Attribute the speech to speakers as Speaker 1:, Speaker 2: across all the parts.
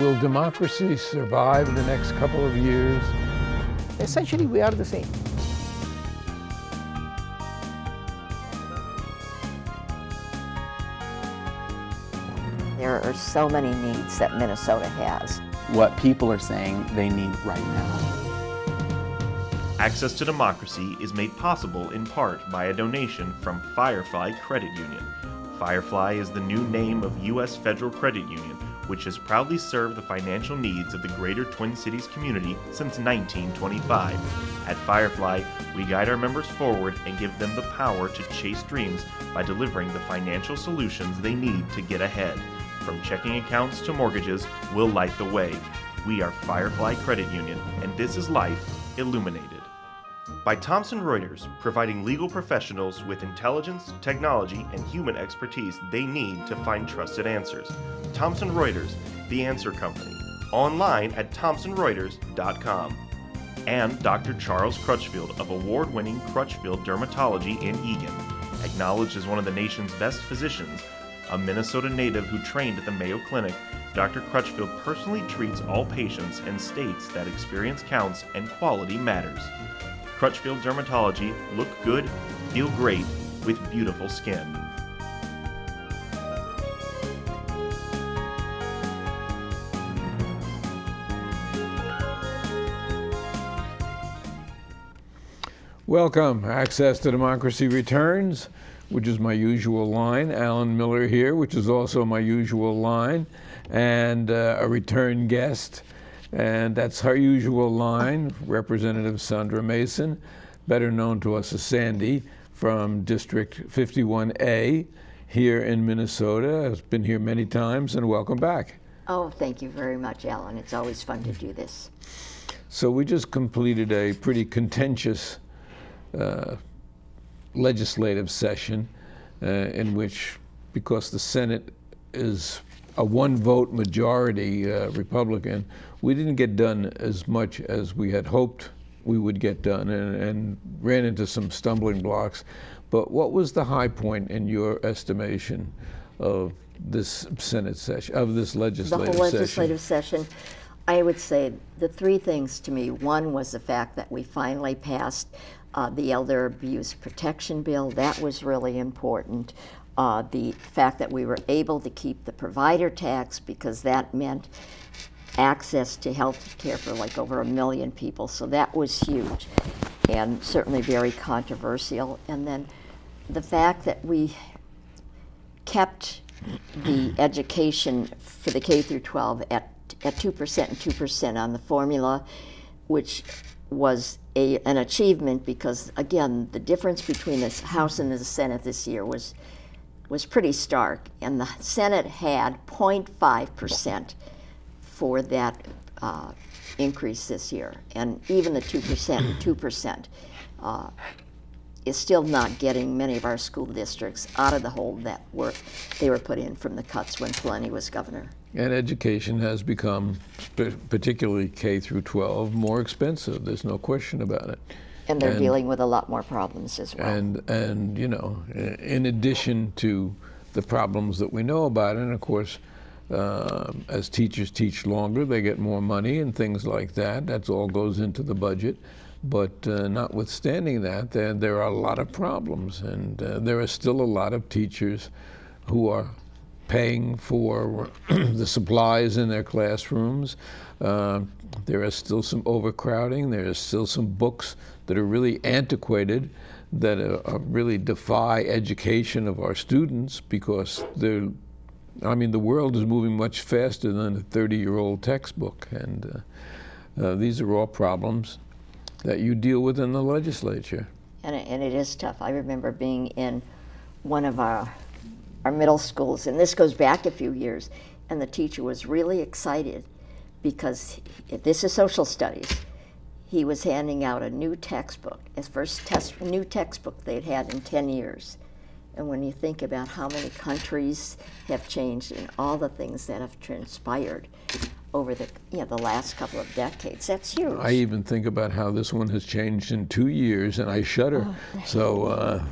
Speaker 1: Will democracy survive the next couple of years?
Speaker 2: Essentially, we are the same.
Speaker 3: There are so many needs that Minnesota has.
Speaker 4: What people are saying they need right now.
Speaker 5: Access to Democracy is made possible in part by a donation from Firefly Credit Union. Firefly is the new name of U.S. Federal Credit Union, which has proudly served the financial needs of the greater Twin Cities community since 1925. At Firefly, we guide our members forward and give them the power to chase dreams by delivering the financial solutions they need to get ahead. From checking accounts to mortgages, we'll light the way. We are Firefly Credit Union, and this is life illuminated. By Thomson Reuters, providing legal professionals with intelligence, technology, and human expertise they need to find trusted answers. Thomson Reuters, the answer company. Online at thomsonreuters.com. And Dr. Charles Crutchfield of award-winning Crutchfield Dermatology in Eagan. Acknowledged as one of the nation's best physicians, a Minnesota native who trained at the Mayo Clinic, Dr. Crutchfield personally treats all patients and states that experience counts and quality matters. Crutchfield Dermatology, look good, feel great, with beautiful skin.
Speaker 1: Welcome. Access to Democracy returns, which is my usual line. Alan Miller here, which is also my usual line, and a return guest. And that's her usual line, Representative Sandra Masin, better known to us as Sandy, from District 51A here in Minnesota. Has been here many times, and welcome back.
Speaker 3: Oh, thank you very much, Alan. It's always fun to do this.
Speaker 1: So we just completed a pretty contentious legislative session in which, because the Senate is a one-vote majority Republican, we didn't get done as much as we had hoped we would get done, and ran into some stumbling blocks. But what was the high point in your estimation of this Senate session, of this legislative session?
Speaker 3: The whole legislative session, I would say the three things to me. One was the fact that we finally passed the Elder Abuse Protection Bill. That was really important. The fact that we were able to keep the provider tax, because that meant access to health care for like over 1 million people. So that was huge and certainly very controversial. And then the fact that we kept the education for the K through 12 at 2% and 2% on the formula, which was an achievement, because again, the difference between the House and the Senate this year was pretty stark. And the Senate had 0.5% for that increase this year. And even the 2% is still not getting many of our school districts out of the hole that they were put in from the cuts when Peleni was governor.
Speaker 1: And education has become, particularly K through 12, more expensive. There's no question about it.
Speaker 3: And they're dealing with a lot more problems as well.
Speaker 1: And you know, in addition to the problems that we know about, and of course, as teachers teach longer, they get more money and things like that. That all goes into the budget. But notwithstanding that, there are a lot of problems, and there are still a lot of teachers who are paying for the supplies in their classrooms. There is still some overcrowding. There is still some books that are really antiquated, that really defy education of our students, because the world is moving much faster than a 30-year-old textbook. And these are all problems that you deal with in the legislature.
Speaker 3: And it is tough. I remember being in one of our middle schools, and this goes back a few years, and the teacher was really excited because this is social studies. He was handing out a new textbook, his first new textbook they'd had in 10 years. And when you think about how many countries have changed and all the things that have transpired over the last couple of decades, that's huge.
Speaker 1: I even think about how this one has changed in 2 years, and I shudder. So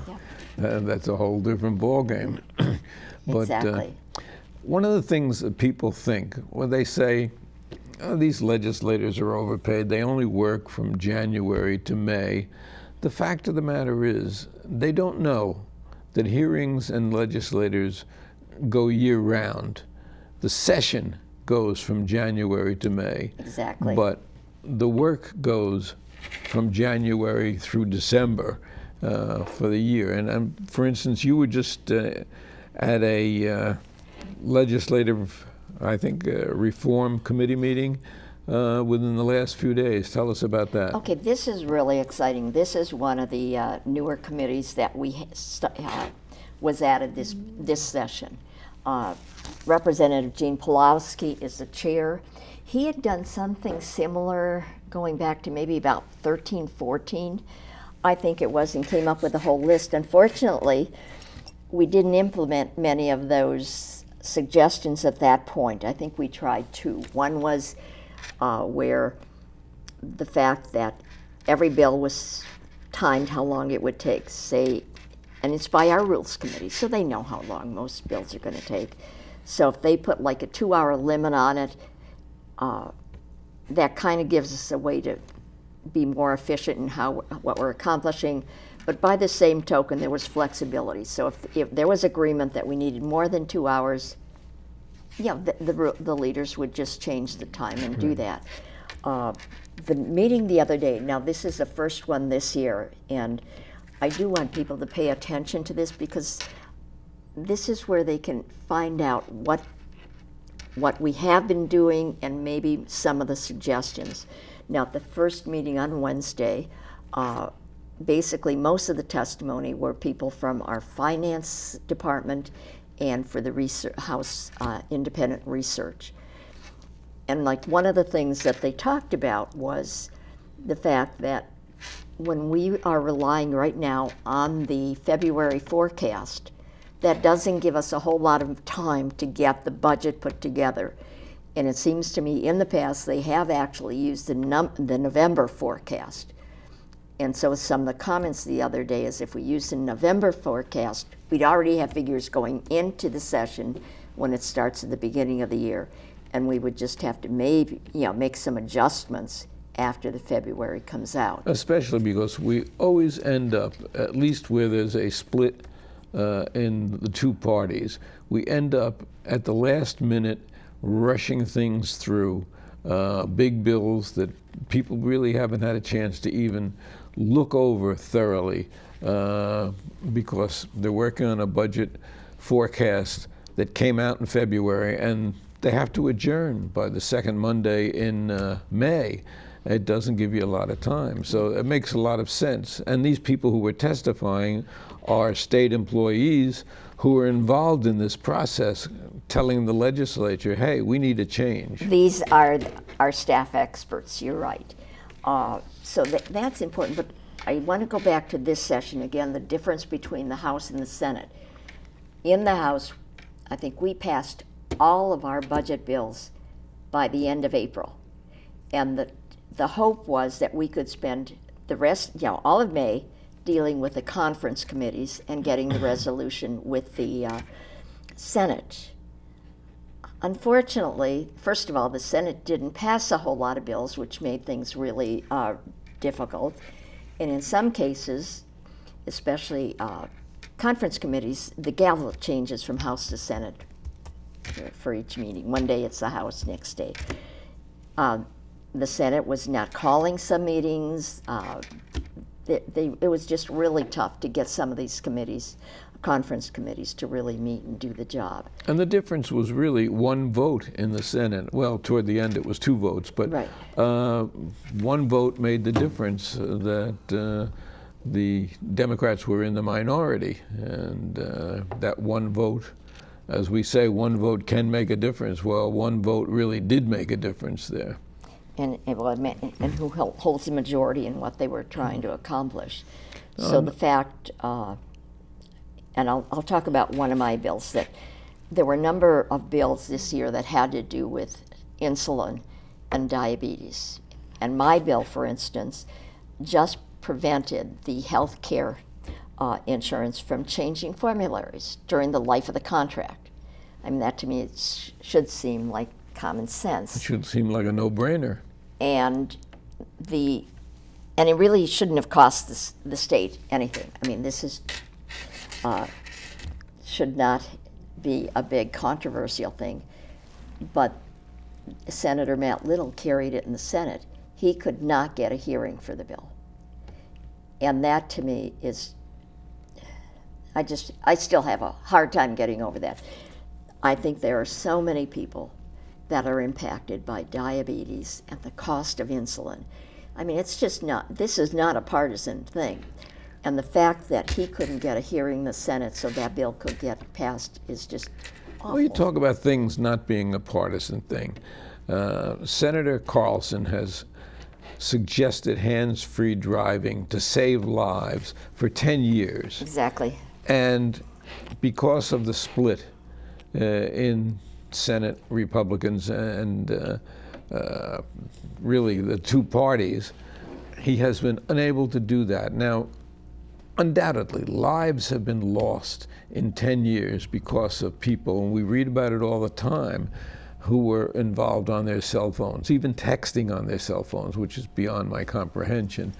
Speaker 1: that's a whole different ballgame. But
Speaker 3: exactly.
Speaker 1: one of the things that people think when they say, oh, these legislators are overpaid, they only work from January to May. The fact of the matter is, they don't know that hearings and legislators go year-round. The session goes from January to May.
Speaker 3: Exactly.
Speaker 1: But the work goes from January through December for the year. And for instance, you were just at a legislative, I think, reform committee meeting within the last few days. Tell us about that.
Speaker 3: Okay, this is really exciting. This is one of the newer committees that was added this session. Representative Gene Pulowski is the chair. He had done something similar going back to maybe about 13, 14, I think it was, and came up with a whole list. Unfortunately, we didn't implement many of those suggestions at that point. I think we tried two. One was where the fact that every bill was timed how long it would take, say, and it's by our rules committee, so they know how long most bills are going to take. So if they put like a 2-hour limit on it, that kind of gives us a way to be more efficient in what we're accomplishing. But by the same token, there was flexibility. So if there was agreement that we needed more than 2 hours, yeah, the leaders would just change the time and do that. The meeting the other day, now this is the first one this year, and I do want people to pay attention to this because this is where they can find out what we have been doing and maybe some of the suggestions. Now, at the first meeting on Wednesday, basically most of the testimony were people from our finance department and for the House Independent Research. And like one of the things that they talked about was the fact that when we are relying right now on the February forecast, that doesn't give us a whole lot of time to get the budget put together. And it seems to me in the past they have actually used the November forecast. And so some of the comments the other day is if we use the November forecast, we'd already have figures going into the session when it starts at the beginning of the year. And we would just have to maybe, make some adjustments after the February comes out.
Speaker 1: Especially because we always end up, at least where there's a split in the two parties, we end up at the last minute rushing things through big bills that people really haven't had a chance to even look over thoroughly because they're working on a budget forecast that came out in February and they have to adjourn by the second Monday in May. It doesn't give you a lot of time. So it makes a lot of sense. And these people who were testifying are state employees who are involved in this process, telling the legislature, hey, we need a change.
Speaker 3: These are our staff experts, you're right. So that's important, but I want to go back to this session again, the difference between the House and the Senate. In the House, I think we passed all of our budget bills by the end of April. And the hope was that we could spend the rest, all of May, dealing with the conference committees and getting the resolution with the Senate. Unfortunately, first of all, the Senate didn't pass a whole lot of bills, which made things really difficult. And in some cases, especially conference committees, the gavel changes from House to Senate for each meeting. One day it's the House, next day. The Senate was not calling some meetings. It was just really tough to get some of these committees, conference committees, to really meet and do the job.
Speaker 1: And the difference was really one vote in the Senate. Well, toward the end it was 2 votes, but
Speaker 3: right.
Speaker 1: One vote made the difference that the Democrats were in the minority. And that one vote, as we say, one vote can make a difference. Well, one vote really did make a difference there.
Speaker 3: And who holds the majority in what they were trying to accomplish. So the fact, and I'll talk about one of my bills, that there were a number of bills this year that had to do with insulin and diabetes. And my bill, for instance, just prevented the health care insurance from changing formularies during the life of the contract. I mean, that to me should seem like common
Speaker 1: It
Speaker 3: sense.
Speaker 1: should seem like a no-brainer.
Speaker 3: And it really shouldn't have cost the state anything. I mean, this is should not be a big controversial thing, but Senator Matt Little carried it in the Senate. He could not get a hearing for the bill. And that to me is, I still have a hard time getting over that. I think there are so many people that are impacted by diabetes and the cost of insulin. I mean, it's just not, this is not a partisan thing. And the fact that he couldn't get a hearing in the Senate so that bill could get passed is just awful.
Speaker 1: Well, you talk about things not being a partisan thing. Senator Carlson has suggested hands-free driving to save lives for 10 years.
Speaker 3: Exactly.
Speaker 1: And because of the split in Senate Republicans and really the two parties, he has been unable to do that. Now, undoubtedly, lives have been lost in 10 years because of people, and we read about it all the time, who were involved on their cell phones, even texting on their cell phones, which is beyond my comprehension,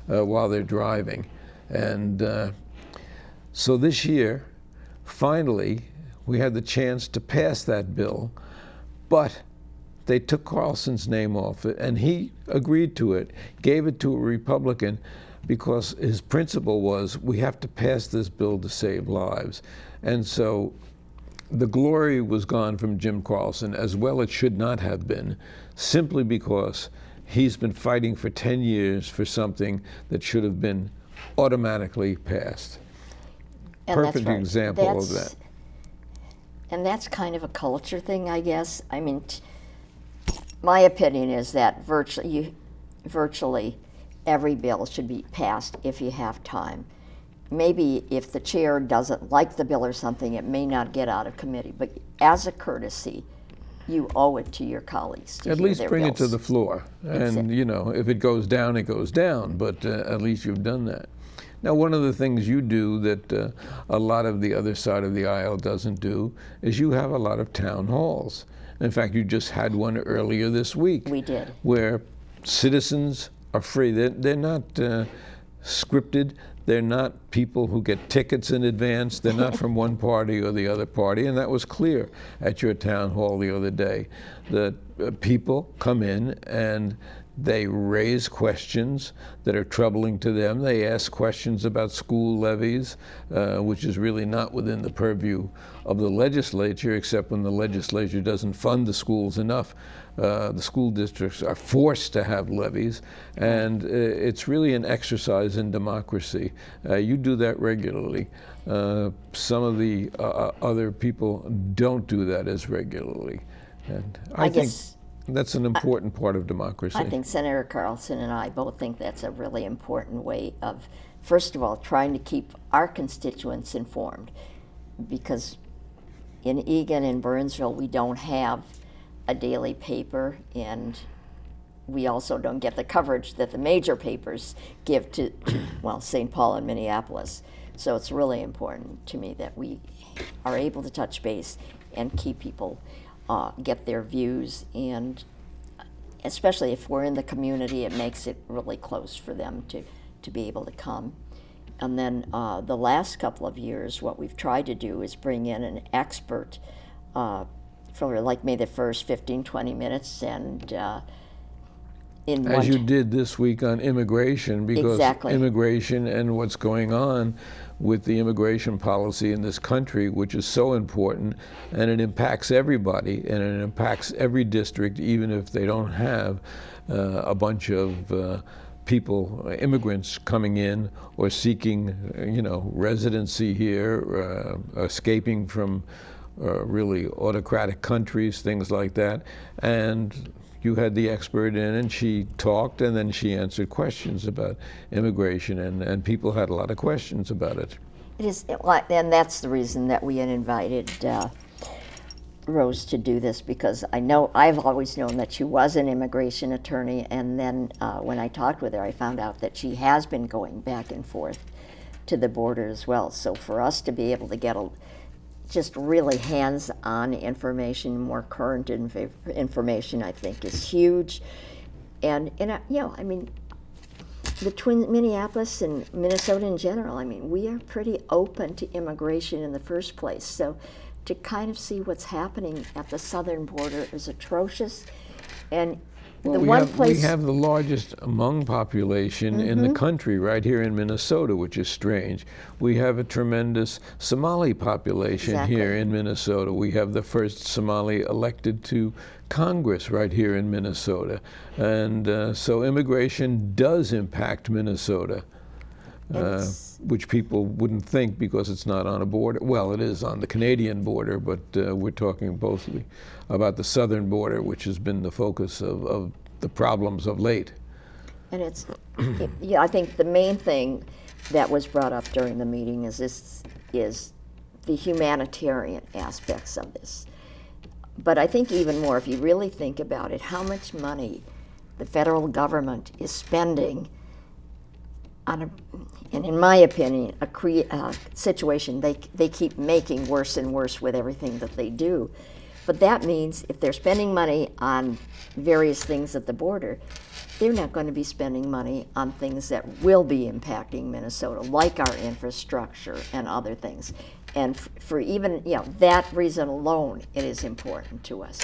Speaker 1: while they're driving. And so this year, finally, we had the chance to pass that bill, but they took Carlson's name off it, and he agreed to it, gave it to a Republican, because his principle was, we have to pass this bill to save lives. And so the glory was gone from Jim Carlson, as well it should not have been, simply because he's been fighting for 10 years for something that should have been automatically passed.
Speaker 3: And that's
Speaker 1: Perfect
Speaker 3: right.
Speaker 1: example of that.
Speaker 3: And that's kind of a culture thing, I guess. I mean, my opinion is that virtually every bill should be passed if you have time. Maybe if the chair doesn't like the bill or something, it may not get out of committee. But as a courtesy, you owe it to your colleagues to
Speaker 1: At
Speaker 3: hear
Speaker 1: least
Speaker 3: their
Speaker 1: bring it to
Speaker 3: bills.
Speaker 1: the floor. And, you know, if it goes down, it goes down. But at least you've done that. Now, one of the things you do that a lot of the other side of the aisle doesn't do is you have a lot of town halls. In fact, you just had one earlier this week.
Speaker 3: We did.
Speaker 1: Where citizens are free. They're not scripted. They're not people who get tickets in advance. They're not from one party or the other party. And that was clear at your town hall the other day. That people come in and they raise questions that are troubling to them. They ask questions about school levies, which is really not within the purview of the legislature, except when the legislature doesn't fund the schools enough. The school districts are forced to have levies, and it's really an exercise in democracy. You do that regularly. Some of the other people don't do that as regularly. And I think that's an important part of democracy.
Speaker 3: I think Senator Carlson and I both think that's a really important way of, first of all, trying to keep our constituents informed. Because in Eagan and Burnsville, we don't have a daily paper, and we also don't get the coverage that the major papers give to well, St. Paul and Minneapolis. So it's really important to me that we are able to touch base and keep people get their views, and especially if we're in the community, it makes it really close for them to be able to come. And then the last couple of years, what we've tried to do is bring in an expert for like maybe the first 15, 20 minutes, and
Speaker 1: as you did this week on immigration, because
Speaker 3: Exactly.
Speaker 1: immigration and what's going on with the immigration policy in this country, which is so important, and it impacts everybody, and it impacts every district, even if they don't have a bunch of people, immigrants coming in or seeking, residency here, escaping from really autocratic countries, things like that. And you had the expert in, and she talked, and then she answered questions about immigration, and people had a lot of questions about it.
Speaker 3: It is, and that's the reason that we had invited Rose to do this, because I've always known that she was an immigration attorney, and then when I talked with her, I found out that she has been going back and forth to the border as well. So for us to be able to get just really hands-on information, more current information, I think, is huge. And you know, I mean, between Minneapolis and Minnesota in general, I mean, we are pretty open to immigration in the first place. So to kind of see what's happening at the southern border is atrocious. And the one place
Speaker 1: we have the largest Hmong population in the country right here in Minnesota, which is strange. We have a tremendous Somali population here in Minnesota. We have the first Somali elected to Congress right here in Minnesota. And so immigration does impact Minnesota, which people wouldn't think because it's not on a border. Well, it is on the Canadian border, but we're talking mostly about the southern border, which has been the focus of the problems of late.
Speaker 3: And it's, yeah, I think the main thing that was brought up during the meeting is the humanitarian aspects of this. But I think even more, if you really think about it, how much money the federal government is spending on and in my opinion, a situation they keep making worse and worse with everything that they do. But that means if they're spending money on various things at the border, they're not going to be spending money on things that will be impacting Minnesota, like our infrastructure and other things. And for even, you know, that reason alone, it is important to us.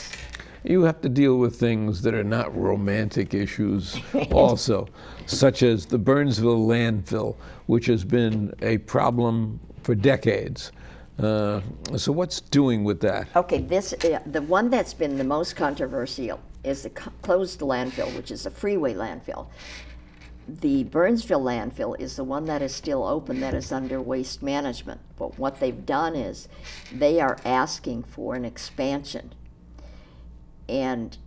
Speaker 1: You have to deal with things that are not romantic issues also, such as the Burnsville landfill, which has been a problem for decades. So what's doing with that?
Speaker 3: Okay, the one that's been the most controversial is the closed landfill, which is a freeway landfill. The Burnsville landfill is the one that is still open, that is under waste management. But what they've done is they are asking for an expansion. And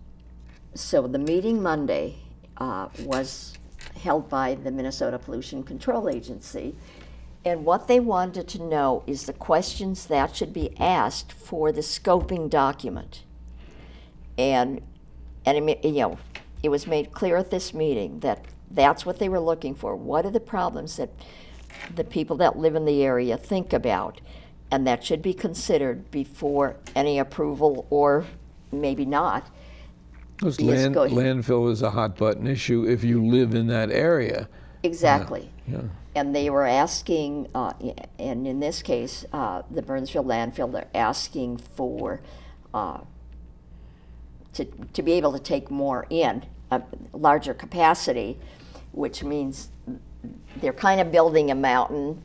Speaker 3: so the meeting Monday was held by the Minnesota Pollution Control Agency. And what they wanted to know is the questions that should be asked for the scoping document. And you know, it was made clear at this meeting that that's what they were looking for. What are the problems that the people that live in the area think about? And that should be considered before any approval, or maybe not.
Speaker 1: Because landfill is a hot button issue if you live in that area.
Speaker 3: Exactly.
Speaker 1: Yeah.
Speaker 3: And they were asking, and in this case, the Burnsville landfill, they're asking for to be able to take more in, a larger capacity, which means they're kind of building a mountain,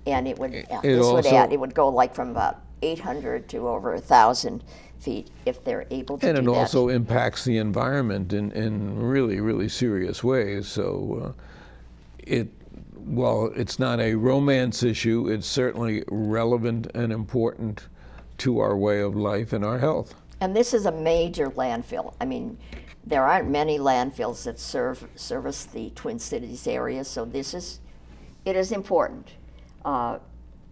Speaker 3: and it would it would go like from about 800 to over 1,000 feet if they're able to do that.
Speaker 1: And it also impacts the environment in really, really serious ways. So while it's not a romance issue, it's certainly relevant and important to our way of life and our health.
Speaker 3: And this is a major landfill. I mean, there aren't many landfills that service the Twin Cities area, so it is important.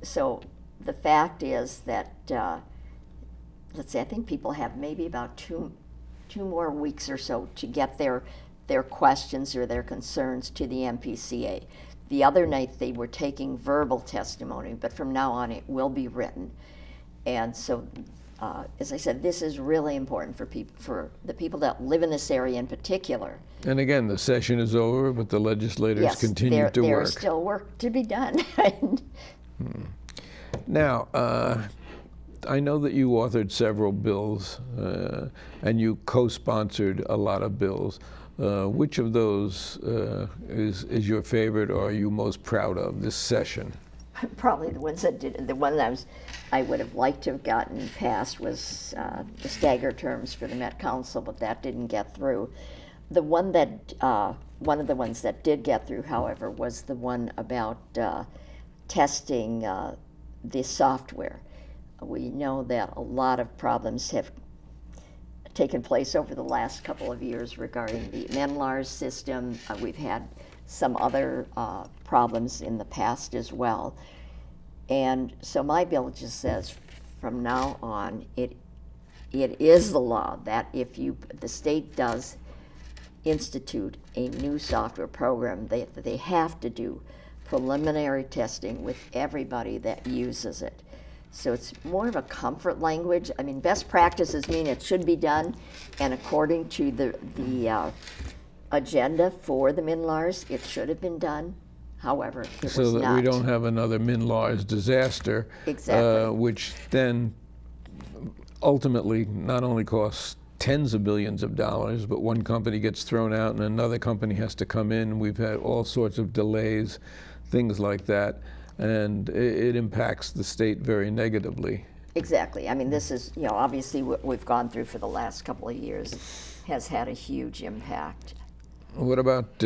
Speaker 3: So the fact is that, let's see, I think people have maybe about two more weeks or so to get their questions or their concerns to the MPCA. The other night they were taking verbal testimony, but from now on it will be written. And so, as I said, this is really important for the people that live in this area in particular.
Speaker 1: And again, the session is over, but the legislators continue to work.
Speaker 3: There's still work to be done.
Speaker 1: Now, I know that you authored several bills and you co-sponsored a lot of bills. Which of those is your favorite or are you most proud of this session?
Speaker 3: Probably the ones that did. The one that I would have liked to have gotten passed was the stagger terms for the Met Council, but that didn't get through. The one that one of the ones that did get through, however, was the one about testing the software. We know that a lot of problems have taken place over the last couple of years regarding the MENLARS system. We've had some other problems in the past as well. And so my bill just says from now on, it is the law that if the state does institute a new software program, they have to do preliminary testing with everybody that uses it. So it's more of a comfort language. I mean, best practices mean it should be done, and according to the agenda for the MNLARS, it should have been done. However, it was
Speaker 1: So that
Speaker 3: not.
Speaker 1: we don't have another MNLARS disaster,
Speaker 3: Exactly.
Speaker 1: which then ultimately not only costs tens of billions of dollars, but one company gets thrown out and another company has to come in. We've had all sorts of delays, things like that, and it impacts the state very negatively.
Speaker 3: Exactly. I mean, this is, obviously what we've gone through for the last couple of years has had a huge impact.
Speaker 1: What about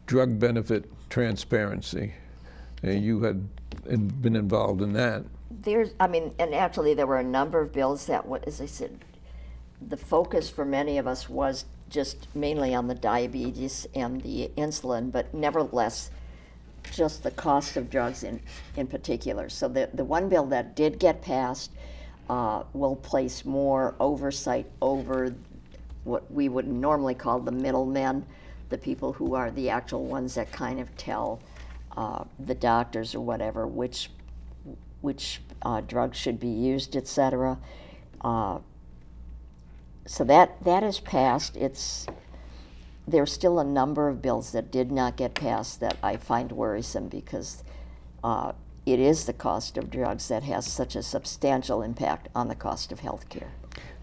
Speaker 1: drug benefit transparency? You had been involved in that.
Speaker 3: And actually there were a number of bills that, as I said, the focus for many of us was just mainly on the diabetes and the insulin, but nevertheless, just the cost of drugs in particular. So the one bill that did get passed will place more oversight over what we would normally call the middlemen, the people who are the actual ones that kind of tell the doctors or whatever which drugs should be used, et cetera. So that is passed. There's still a number of bills that did not get passed that I find worrisome because it is the cost of drugs that has such a substantial impact on the cost of health care.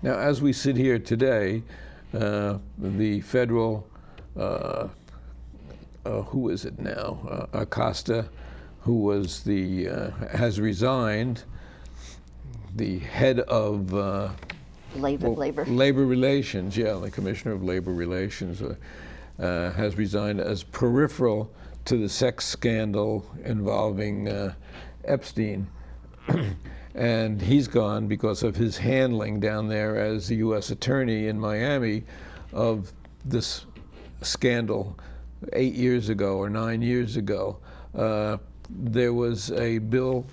Speaker 1: Now, as we sit here today, the federal, who is it now? Acosta, who was has resigned, the head of Labor Relations, the Commissioner of Labor Relations has resigned as peripheral to the sex scandal involving Epstein. And he's gone because of his handling down there as the U.S. Attorney in Miami of this scandal 8 years ago or 9 years ago. There was a bill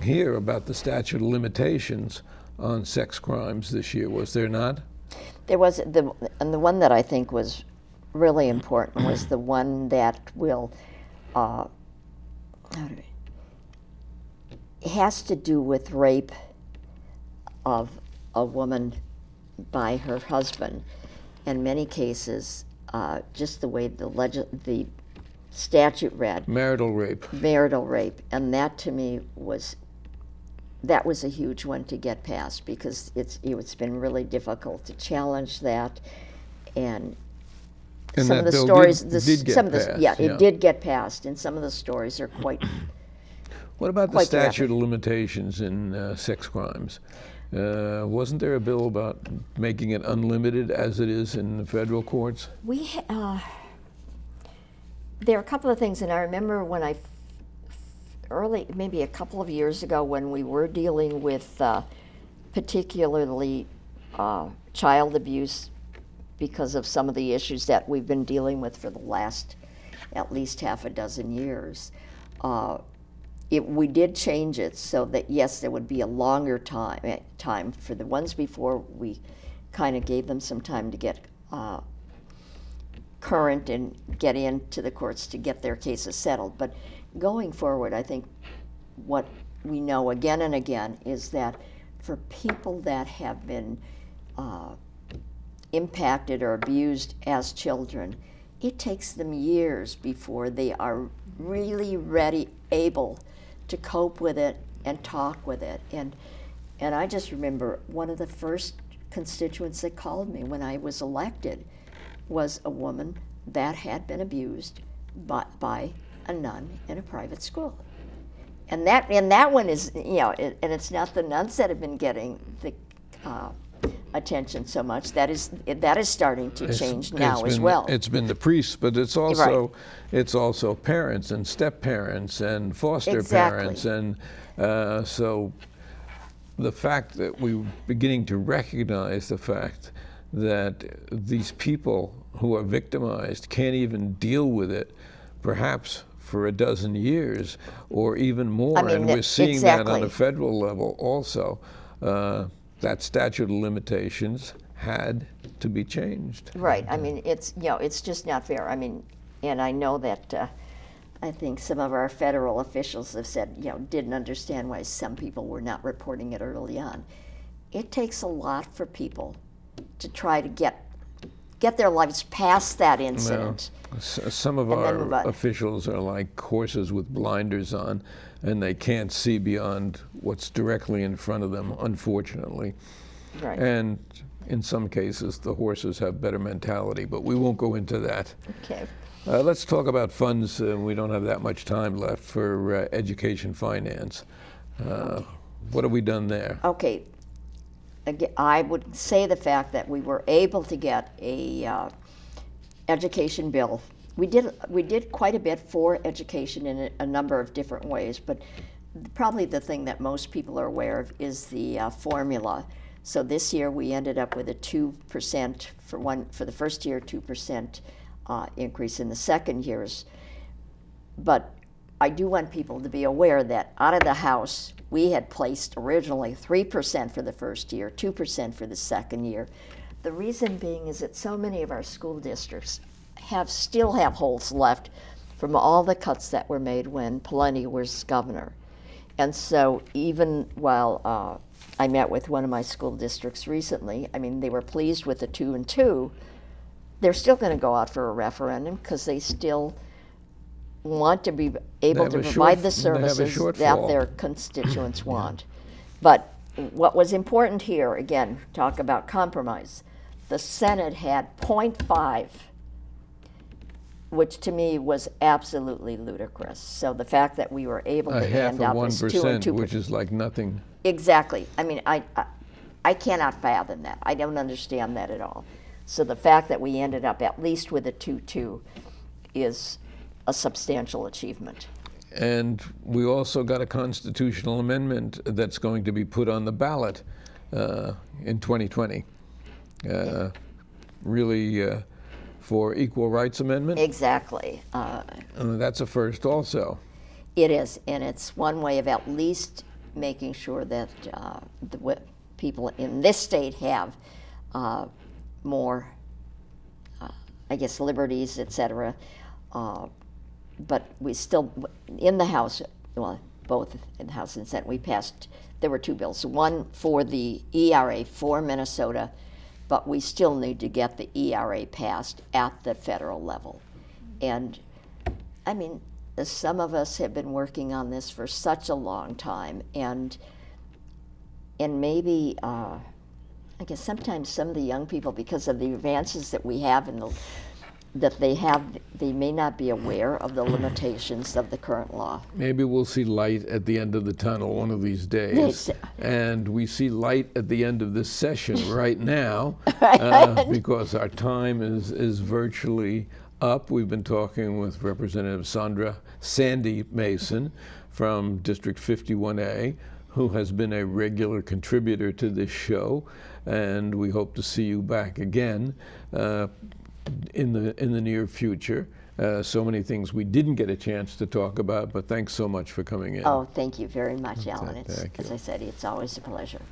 Speaker 1: here about the statute of limitations on sex crimes this year, was there not?
Speaker 3: There was, and the one that I think was really important was the one that will, has to do with rape of a woman by her husband. In many cases, just the way the statute read.
Speaker 1: Marital rape.
Speaker 3: And that to me was a huge one to get passed because it's been really difficult to challenge that, and some
Speaker 1: that
Speaker 3: of the
Speaker 1: bill
Speaker 3: stories,
Speaker 1: did get passed,
Speaker 3: it did get passed, and some of the stories are quite.
Speaker 1: What about the
Speaker 3: quite
Speaker 1: statute
Speaker 3: graphic.
Speaker 1: of limitations in sex crimes? Wasn't there a bill about making it unlimited as it is in the federal courts?
Speaker 3: There are a couple of things, and I remember when maybe a couple of years ago when we were dealing with particularly child abuse because of some of the issues that we've been dealing with for the last at least half a dozen years. We did change it so that, yes, there would be a longer time. For the ones before, we kind of gave them some time to get current and get into the courts to get their cases settled. But going forward, I think what we know again and again is that for people that have been impacted or abused as children, it takes them years before they are really able to cope with it and talk with it. And I just remember one of the first constituents that called me when I was elected was a woman that had been abused by a nun in a private school. And that one is, and it's not the nuns that have been getting the attention so much. That is starting to change now as well.
Speaker 1: It's been the priests, but it's also parents and step-parents and foster parents, and so the fact that we're beginning to recognize the fact that these people who are victimized can't even deal with it, perhaps for a dozen years or even more, and we're seeing that on a federal level also. That statute of limitations had to be changed.
Speaker 3: Right. I mean, it's just not fair. I mean, and I know that I think some of our federal officials have said, didn't understand why some people were not reporting it early on. It takes a lot for people to try to get their lives past that incident.
Speaker 1: Some of
Speaker 3: And then move
Speaker 1: our
Speaker 3: on.
Speaker 1: officials are like horses with blinders on, and they can't see beyond what's directly in front of them, unfortunately.
Speaker 3: Right.
Speaker 1: And in some cases, the horses have better mentality, but we won't go into that.
Speaker 3: Okay.
Speaker 1: Let's talk about funds. We don't have that much time left for education finance. What have we done there?
Speaker 3: Okay. Again, I would say the fact that we were able to get a education bill. We did quite a bit for education in a number of different ways, but probably the thing that most people are aware of is the formula. So this year we ended up with a 2% for the first year, 2% increase in the second years. But I do want people to be aware that out of the House, we had placed originally 3% for the first year, 2% for the second year. The reason being is that so many of our school districts still have holes left from all the cuts that were made when Peleni was governor. And so even while I met with one of my school districts recently, I mean, they were pleased with the 2 and 2. They're still going to go out for a referendum because they still want to be able to provide the services that their constituents want. But what was important here, again, talk about compromise. The Senate had 0.5, which to me was absolutely ludicrous. So the fact that we were able to
Speaker 1: half
Speaker 3: end
Speaker 1: of
Speaker 3: up as 2 and
Speaker 1: 1%,
Speaker 3: 2%,
Speaker 1: which is like nothing.
Speaker 3: Exactly. I mean, I cannot fathom that. I don't understand that at all. So the fact that we ended up at least with a 2-2 is a substantial achievement.
Speaker 1: And we also got a constitutional amendment that's going to be put on the ballot in 2020. Really for equal rights amendment.
Speaker 3: Exactly.
Speaker 1: And that's a first also.
Speaker 3: It is, and it's one way of at least making sure that the people in this state have more, I guess, liberties, etc. But we still, in the House, well, both in the House and Senate, we passed, there were 2 bills. One for the ERA for Minnesota, but we still need to get the ERA passed at the federal level. And, I mean, some of us have been working on this for such a long time, and maybe, I guess sometimes some of the young people, because of the advances that we have they may not be aware of the limitations of the current law.
Speaker 1: Maybe we'll see light at the end of the tunnel one of these days. And we see light at the end of this session right now because our time is virtually up. We've been talking with Representative Sandy Masin from District 51A, who has been a regular contributor to this show, and we hope to see you back again in the near future. So many things we didn't get a chance to talk about, but thanks so much for coming in.
Speaker 3: Oh, thank you very much, Alan.
Speaker 1: Thank you.
Speaker 3: As I said, it's always a pleasure.